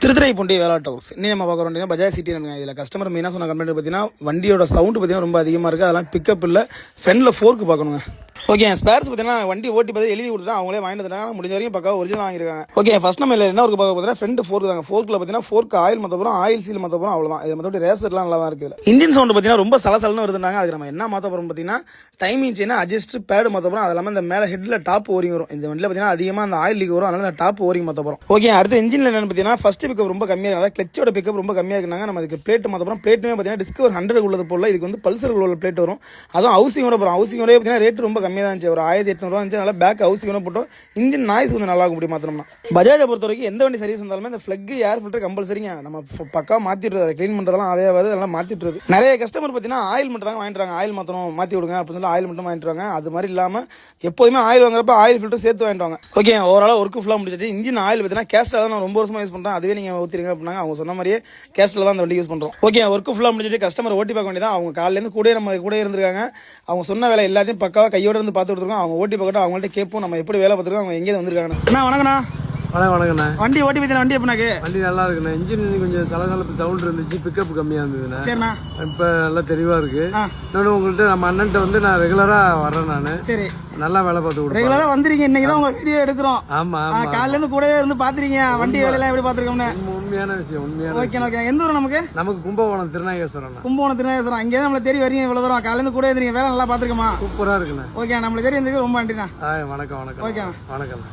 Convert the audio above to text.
Thiruthuraipoondi வேளாட் house இன்னும் நம்ம பார்க்க வேண்டியது பஜாஜ் சிட்டி. இதில் கஸ்டமர் மெயினாக சொன்ன கம்ப்ளைண்ட் பார்த்தீங்கன்னா வண்டியோட சவுண்டு பார்த்தீங்கன்னா ரொம்ப அதிகமாக இருக்குது. அதெல்லாம் பிக்கப் இல்லை, ஃப்ரெண்டில் ஃபோர்க்கு பார்க்கணுங்க. ஓகே, ஸ்பேர்ஸ் பார்த்தீங்கன்னா வண்டி ஓட்டி பார்த்து எழுதி கொடுத்துட்டா அவங்களே வாங்கிட்டு வந்துட்டாங்க. முடிஞ்ச வரைக்கும் பக்கம் ஒரிஜினல் வாங்கிருக்காங்க. ஓகே, ஃபர்ஸ்ட் நம்ம என்ன ஒரு பார்க்க பார்த்தீங்கன்னா ஃப்ரெண்ட் ஃபோர்க் தாங்க. ஃபோர்க்கில் பார்த்தீங்கன்னா ஃபோர்க்கு ஆயில் மற்றப்பறம் ஆயில் சீல் மற்றப்பறம் அவ்வளோதான். இது மற்றபடி ரேசர்லாம் நல்லா தான் இருக்குது. இன்ஜின் சவுண்டு பார்த்தீங்கன்னா ரொம்ப சலசலன்னு வருதுனாங்க. அதுக்கு நம்ம என்ன மாற்ற போகிறோம் பார்த்தீங்கன்னா டைமிங் செயின் அட்ஜஸ்ட் பேடு மற்றப்பறம் அது இல்லாமல் இந்த மேலே ஹெட்டில் டாப் ஓரிங் வரும். இந்த வண்டியில் பார்த்தீங்கன்னா அதிகமாக அந்த ஆயில் லீக் வரும். அதனால இந்த டாப் ஓரிங் மற்றப்பறம். ஓகே, அடுத்து இன்ஜினில் என்னன்னு பார்த்தீங்கன்னா ஃபர்ஸ்ட் பிக்கப் ரொம்ப கம்மியாக, அதாவது கிளச்சோட பிக்கப் ரொம்ப கம்மியாக இருந்தாங்க. நம்ம அதுக்கு பிளேட் மற்றப்பறம் பிளேட்டுமே பார்த்தீங்கன்னா டிஸ்கவர் 100 உள்ளது போல. இதுக்கு வந்து பல்சர் உள்ள பிளேட் வரும். அதுவும் ஹவுசிங்கோட போகிறோம். ஹவுசிங்கோட பார்த்தீங்கன்னா ரேட் ரொம்ப கம்மியாக தான் இருந்துச்சு. ஒரு 1800 இருந்துச்சு. அதனால பேக் ஹவுசிங்கோட போட்டோம். இன்ஜின் நாய்ஸ் கொஞ்சம் நல்லா இருக்கும். இப்படி மாற்றணும்னா பஜாஜை பொறுத்த வரைக்கும் எந்த வண்டி சர்வீஸ் வந்தாலுமே இந்த ஃபிளக் ஏர் ஃபில்டர் கம்பல்சரிங்க. நம்ம பக்கா மாற்றிடுறது, அதை க்ளீன் பண்ணுறதெல்லாம் ஆகாது. அதெல்லாம் மாற்றிட்டுறது. நிறைய கஸ்டமர் பார்த்தீங்கன்னா ஆயில் மட்டும் தான் வாங்கிட்டுறாங்க. ஆயில் மாற்றணும் மாற்றி விடுங்க அப்படின்னு சொல்லி ஆயில் மட்டும் வாங்கிட்டுருவாங்க. அது மாதிரி இல்லாமல் எப்போதுமே ஆயில் வாங்குறப்ப ஆயில் ஃபில்டர் சேர்த்து வாங்கிட்டுவாங்க. ஓகே, ஓவரால் ஒர்க்கு ஃபுல்லாக முடிச்சிச்சு. இன்ஜின் ஆயில் பார்த்தீங்கன்னா கேஸ்டில் தான் நான் ரொம்ப வருஷமாக யூஸ் பண்ணுறேன். அதுவே நீங்கள் ஊற்றிருங்க அப்படின்னா அவங்க சொன்ன மாதிரியே கேஸ்டில் தான் அந்த வண்டி யூஸ் பண்ணுறோம். ஓகே, ஒர்க்கு ஃபுல்லாக முடிச்சிட்டு கஸ்டமர் ஓட்டி பார்க்க வேண்டியதான். அவங்க காலையிலேருந்து கூட நம்ம கூட இருந்திருக்காங்க. அவங்க சொன்ன வேலை எல்லாத்தையும் பக்காவாக கையோட இருந்து பார்த்து கொடுத்துருக்கோம். அவங்க ஓட்டி பார்க்கட்டும், அவங்கள்ட்ட கேட்போம் நம்ம எப்படி வேலை பார்த்துருக்கோம், அவங்க எங்கேயும் வந்திருக்காங்க. வணக்கண்ணா. வணக்கண்ணா. வண்டி ஓட்டி பார்த்தீங்கன்னா வண்டி எப்படினாக்கு? வண்டி நல்லா இருக்குண்ணா. இன்ஜின் கொஞ்சம் சலசலப்பு சவுண்ட் இருந்துச்சு, பிக்கப் கம்மியாக இருந்ததுண்ணா. சரிண்ணா, இப்போ நல்லா தெளிவாக இருக்கு. இன்னொன்று உங்கள்கிட்ட நம்ம அண்ணன்ட்ட வந்து நான் ரெகுலராக வரேன். நான் சரி நல்லா வேலை பார்த்து கொடுப்பேன். ரெகுலராக வந்துருங்க. இன்னைக்கு தான் உங்க வீடியோ எடுக்கிறோம். ஆமா, காலையிலேருந்து கூடவே இருந்து பார்த்துருக்கீங்க. வண்டி வேலையெல்லாம் எப்படி பார்த்துருக்கோம்னு உண்மையான விஷயம். உண்மையான. Okay okay. எந்த ஊர் நமக்கு? நமக்கு கும்பகோணம் திருநாகேஸ்வரம். கும்பகோணம் திருநாகேஸ்வரம். அங்கே தான் நம்மளை தேடி வரீங்க. இவ்வளோ தூரம் காலையிலேருந்து கூட இருந்தீங்க. வேலை நல்லா பார்த்துருக்கோமா? சூப்பராக இருக்குண்ணா. ஓகே, நம்மளை தேடி இருந்ததுக்கு ரொம்ப நன்றிண்ணா. வணக்கம் வணக்கம். ஓகே, வணக்கம்.